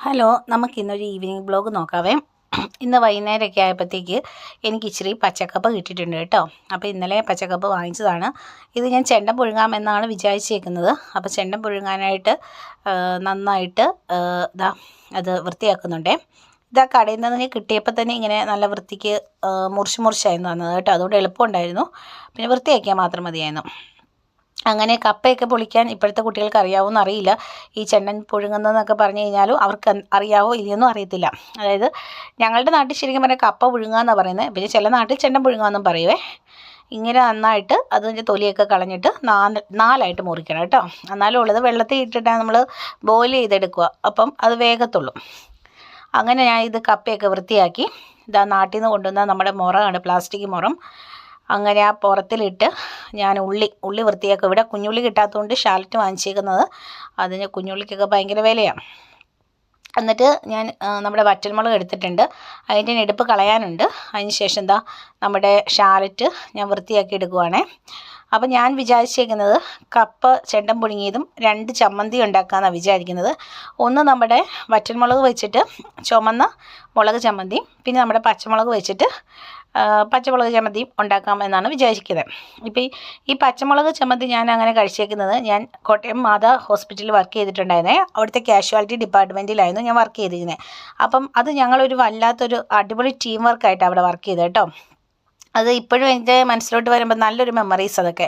Hello, നമുക്കിന്നൊരു evening blog നോക്കാവേ. ഇന്ന് വൈകുന്നേരമൊക്കെ ആയപ്പോഴത്തേക്ക് എനിക്ക് ഇച്ചിരി പച്ചക്കപ്പ കിട്ടിയിട്ടുണ്ട് കേട്ടോ. അപ്പോൾ ഇന്നലെ പച്ചക്കപ്പ വാങ്ങിച്ചതാണ്. ഇത് ഞാൻ ചെണ്ടം പുഴുങ്ങാമെന്നാണ് വിചാരിച്ചേക്കുന്നത്. അപ്പോൾ ചെണ്ടം പുഴുങ്ങാനായിട്ട് നന്നായിട്ട് അത് വൃത്തിയാക്കുന്നുണ്ടേ. ഇതാ കടയിൽ നിന്ന് കിട്ടിയപ്പോൾ തന്നെ ഇങ്ങനെ നല്ല വൃത്തിക്ക് മുറിച്ചായിരുന്നു തന്നത് കേട്ടോ. അതുകൊണ്ട് എളുപ്പമുണ്ടായിരുന്നു. പിന്നെ വൃത്തിയാക്കിയാൽ മാത്രം മതിയായിരുന്നു. അങ്ങനെ കപ്പയൊക്കെ പൊളിക്കാൻ ഇപ്പോഴത്തെ കുട്ടികൾക്ക് അറിയാവോന്ന് അറിയില്ല. ഈ ചെണ്ടൻ പുഴുങ്ങുന്നതെന്നൊക്കെ പറഞ്ഞു കഴിഞ്ഞാലും അവർക്ക് അറിയാവോ ഇല്ലയെന്നും അറിയത്തില്ല. അതായത് ഞങ്ങളുടെ നാട്ടിൽ ശരിക്കും പറഞ്ഞാൽ കപ്പ പുഴുങ്ങുക എന്നാണ് പറയുന്നത്. പിന്നെ ചില നാട്ടിൽ ചെണ്ടൻ പുഴുങ്ങുകയെന്നും പറയുവേ. ഇങ്ങനെ നന്നായിട്ട് അതിൻ്റെ തൊലിയൊക്കെ കളഞ്ഞിട്ട് നാലായിട്ട് മുറിക്കണം കേട്ടോ. എന്നാലും ഉള്ളത് വെള്ളത്തിൽ ഇട്ടിട്ടാണ് നമ്മൾ ബോയിൽ ചെയ്തെടുക്കുക. അപ്പം അത് വേഗത്തുള്ളൂ. അങ്ങനെ ഞാൻ ഇത് കപ്പയൊക്കെ വൃത്തിയാക്കി ഇതാ നാട്ടിൽ നിന്ന് കൊണ്ടുവന്ന നമ്മുടെ മുറമാണ്, പ്ലാസ്റ്റിക് മുറം. അങ്ങനെ ആ പുറത്തിലിട്ട് ഞാൻ ഉള്ളി വൃത്തിയാക്കും. ഇവിടെ കുഞ്ഞുള്ളി കിട്ടാത്തതുകൊണ്ട് ഷാലറ്റ് വാങ്ങിച്ചേക്കുന്നത്. അതിന് കുഞ്ഞുള്ളിക്കൊക്കെ ഭയങ്കര വിലയാണ്. എന്നിട്ട് ഞാൻ നമ്മുടെ വറ്റൽമുളക് എടുത്തിട്ടുണ്ട്. അതിൻ്റെ നെടുപ്പ് കളയാനുണ്ട്. അതിന് ശേഷം നമ്മുടെ ഷാലറ്റ് ഞാൻ വൃത്തിയാക്കി എടുക്കുവാണേ. അപ്പം ഞാൻ വിചാരിച്ചേക്കുന്നത് കപ്പ ചെണ്ടം പുഴുങ്ങിയതും 2 ചമ്മന്തി ഉണ്ടാക്കാമെന്നാണ് വിചാരിക്കുന്നത്. ഒന്ന് നമ്മുടെ വറ്റൽമുളക് വെച്ചിട്ട് ചുമന്ന മുളക് ചമ്മന്തി, പിന്നെ നമ്മുടെ പച്ചമുളക് വെച്ചിട്ട് പച്ചമുളക് ചമ്മന്തി ഉണ്ടാക്കാം എന്നാണ് വിചാരിക്കുന്നത്. ഇപ്പം ഈ പച്ചമുളക് ചമ്മന്തി ഞാൻ അങ്ങനെ കഴിച്ചേക്കുന്നത്, ഞാൻ കോട്ടയം മാതാ ഹോസ്പിറ്റലിൽ വർക്ക് ചെയ്തിട്ടുണ്ടായിരുന്നേ. അവിടുത്തെ കാഷ്വാലിറ്റി ഡിപ്പാർട്ട്മെൻറ്റിലായിരുന്നു ഞാൻ വർക്ക് ചെയ്തിരുന്നത്. അപ്പം അത് ഞങ്ങളൊരു വല്ലാത്തൊരു അടിപൊളി ടീം വർക്കായിട്ട് അവിടെ വർക്ക് ചെയ്തത് കേട്ടോ. അത് ഇപ്പോഴും എൻ്റെ മനസ്സിലോട്ട് വരുമ്പോൾ നല്ലൊരു മെമ്മറീസ് അതൊക്കെ.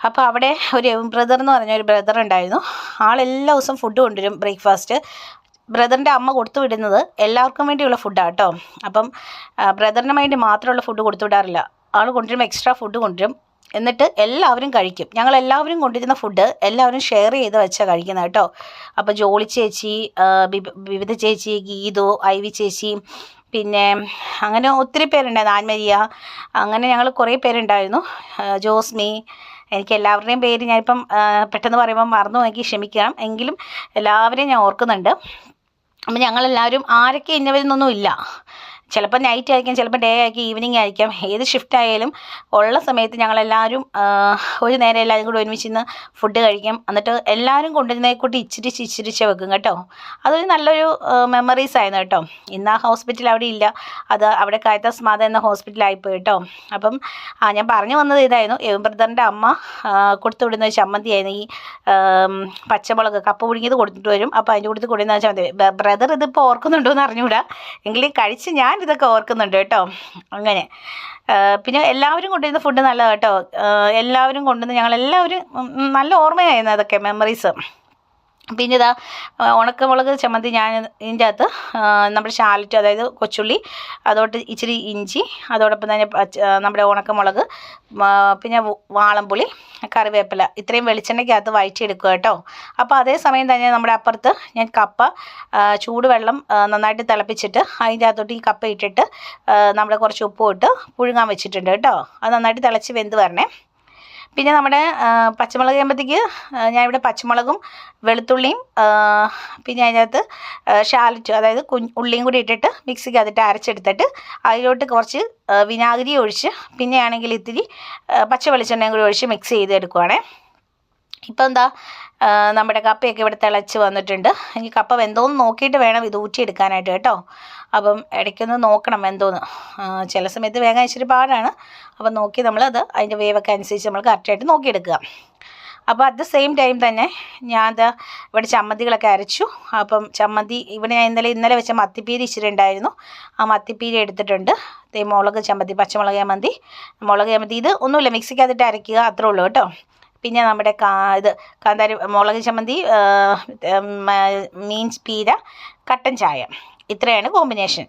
അപ്പോൾ അവിടെ ഒരു എം ബ്രദർ എന്ന് പറഞ്ഞ ഒരു ബ്രദർ ഉണ്ടായിരുന്നു. ആളെല്ലാ ദിവസവും ഫുഡ് കൊണ്ടുവരും, ബ്രേക്ക്ഫാസ്റ്റ്. ബ്രദറിൻ്റെ അമ്മ കൊടുത്തു വിടുന്നത് എല്ലാവർക്കും വേണ്ടിയുള്ള ഫുഡാണ് കേട്ടോ. അപ്പം ബ്രദറിന് വേണ്ടി മാത്രമുള്ള ഫുഡ് കൊടുത്തു വിടാറില്ല. ആൾ കൊണ്ടുവരുമ്പോൾ എക്സ്ട്രാ ഫുഡ് കൊണ്ടുവരും. എന്നിട്ട് എല്ലാവരും കഴിക്കും. ഞങ്ങളെല്ലാവരും കൊണ്ടുവരുന്ന ഫുഡ് എല്ലാവരും ഷെയർ ചെയ്ത് വെച്ചാൽ കഴിക്കുന്നത് കേട്ടോ. അപ്പോൾ ജോളി ചേച്ചി, വിവിധ ചേച്ചി, ഗീതു, ഐവി ചേച്ചി, പിന്നെ അങ്ങനെ ഒത്തിരി പേരുണ്ടായിരുന്നു, ആൻമരിയ, അങ്ങനെ ഞങ്ങൾ കുറേ പേരുണ്ടായിരുന്നു, ജോസ്മി. എനിക്ക് എല്ലാവരുടെയും പേര് ഞാനിപ്പം പെട്ടെന്ന് പറയുമ്പോൾ മറന്നു, എനിക്ക് ക്ഷമിക്കണം. എങ്കിലും എല്ലാവരെയും ഞാൻ ഓർക്കുന്നുണ്ട്. അപ്പം ഞങ്ങളെല്ലാവരും ആരൊക്കെ ഇന്നവരെന്നൊന്നും ഇല്ല. ചിലപ്പോൾ നൈറ്റ് ആയിരിക്കാം, ചിലപ്പോൾ ഡേ ആയിരിക്കും, ഈവനിങ് ആയിരിക്കാം. ഏത് ഷിഫ്റ്റ് ആയാലും ഉള്ള സമയത്ത് ഞങ്ങളെല്ലാവരും ഒരു നേരം എല്ലാവരും കൂടി ഒരുമിച്ച് ഇന്ന് ഫുഡ് കഴിക്കും. എന്നിട്ട് എല്ലാവരും കൊണ്ടുവരുന്നതിനെക്കൂട്ടി ഇച്ചിരിച്ച് വെക്കും കേട്ടോ. അതൊരു നല്ലൊരു മെമ്മറീസ് ആയിരുന്നു കേട്ടോ. ഇന്ന് ആ ഹോസ്പിറ്റൽ അവിടെ ഇല്ല. അത് അവിടെ കായത്താസ് മാത എന്ന ഹോസ്പിറ്റലായിപ്പോയി കേട്ടോ. അപ്പം ഞാൻ പറഞ്ഞു വന്നത് ഇതായിരുന്നു. എം ബ്രദറിൻ്റെ അമ്മ കൊടുത്തു വിടുന്ന ഒരു ചമ്മന്തിയായിരുന്നു ഈ പച്ചമുളക് കപ്പ പുഴുങ്ങിയത് കൊടുത്തിട്ട് വരും. അപ്പോൾ അതിൻ്റെ കൊടുത്ത് കൊടുക്കുന്ന ചമ്മന്തി. ബ്രദർ ഇതിപ്പോൾ ഓർക്കുന്നുണ്ടോ എന്ന് അറിഞ്ഞുകൂടാ, എങ്കിലും കഴിച്ച് ഞാൻ ഇതൊക്കെ ഓർക്കുന്നുണ്ട് കേട്ടോ. അങ്ങനെ പിന്നെ എല്ലാവരും കൊണ്ടുവരുന്ന ഫുഡ് നല്ലതാണ് കേട്ടോ. എല്ലാവരും കൊണ്ടുവന്ന് ഞങ്ങളെല്ലാവരും നല്ല ഓർമ്മയായിരുന്നു അതൊക്കെ, മെമ്മറീസ്. പിന്നെ ഉണക്കമുളക് ചമ്മന്തി ഞാൻ ഇതിൻ്റെ അകത്ത് നമ്മുടെ ഷാലറ്റ്, അതായത് കൊച്ചുള്ളി, അതോട്ട് ഇച്ചിരി ഇഞ്ചി, അതോടൊപ്പം തന്നെ നമ്മുടെ ഉണക്കമുളക്, പിന്നെ വാളംപുളി, കറിവേപ്പില, ഇത്രയും വെളിച്ചെണ്ണയ്ക്കകത്ത് വഴറ്റിയെടുക്കുക കേട്ടോ. അപ്പോൾ അതേ സമയം തന്നെ നമ്മുടെ അപ്പുറത്ത് ഞാൻ കപ്പ ചൂടുവെള്ളം നന്നായിട്ട് തിളപ്പിച്ചിട്ട് അതിൻ്റെ അകത്തോട്ട് ഈ കപ്പ ഇട്ടിട്ട് നമ്മൾ കുറച്ച് ഉപ്പും ഇട്ട് പുഴുങ്ങാൻ വെച്ചിട്ടുണ്ട് കേട്ടോ. അത് നന്നായിട്ട് തിളച്ച് വെന്ത് വരണേ. പിന്നെ നമ്മുടെ പച്ചമുളക് ചെയ്യുമ്പോഴത്തേക്ക് ഞാനിവിടെ പച്ചമുളകും വെളുത്തുള്ളിയും പിന്നെ അതിനകത്ത് ഷാലറ്റും, അതായത് ഉള്ളിയും കൂടി ഇട്ടിട്ട് മിക്സിക്കകത്തിട്ട് അരച്ചെടുത്തിട്ട് അതിലോട്ട് കുറച്ച് വിനാഗിരി ഒഴിച്ച്, പിന്നെ ആണെങ്കിൽ ഇത്തിരി പച്ച വെളിച്ചെണ്ണയും കൂടി ഒഴിച്ച് മിക്സ് ചെയ്തെടുക്കുവാണേ. ഇപ്പം നമ്മുടെ കപ്പയൊക്കെ ഇവിടെ തിളച്ച് വന്നിട്ടുണ്ട്. ഇനി കപ്പ വെന്തോന്ന് നോക്കിയിട്ട് വേണം ഇത് ഊറ്റിയെടുക്കാനായിട്ട് കേട്ടോ. അപ്പം ഇടയ്ക്കൊന്ന് നോക്കണം വെന്തോന്ന്. ചില സമയത്ത് വേഗം ഇച്ചിരി പാടാണ്. അപ്പം നോക്കി നമ്മളത് അതിൻ്റെ വേവൊക്കെ അനുസരിച്ച് നമ്മൾ കറക്റ്റായിട്ട് നോക്കിയെടുക്കുക. അപ്പോൾ അറ്റ് ദ സെയിം ടൈം തന്നെ ഞാൻ ഇവിടെ ചമ്മന്തികളൊക്കെ അരച്ചു. അപ്പം ചമ്മന്തി ഇവിടെ ഞാൻ ഇന്നലെ വെച്ച മത്തിപ്പീരി ഇച്ചിരി ഉണ്ടായിരുന്നു. ആ മത്തിപ്പീരി എടുത്തിട്ടുണ്ട്. മുളക് ചമ്മന്തി, പച്ചമുളക് ചമ്മന്തി, മുളക് ചമ്മന്തി. ഇത് ഒന്നുമില്ല, മിക്സിക്കകത്തിട്ട് അരയ്ക്കുക, അത്രേ ഉള്ളൂ കേട്ടോ. പിന്നെ നമ്മുടെ കാന്താരി മുളക് ചമ്മന്തി, മീൻ പീര, കട്ടൻ ചായ, ഇത്രയാണ് കോമ്പിനേഷൻ.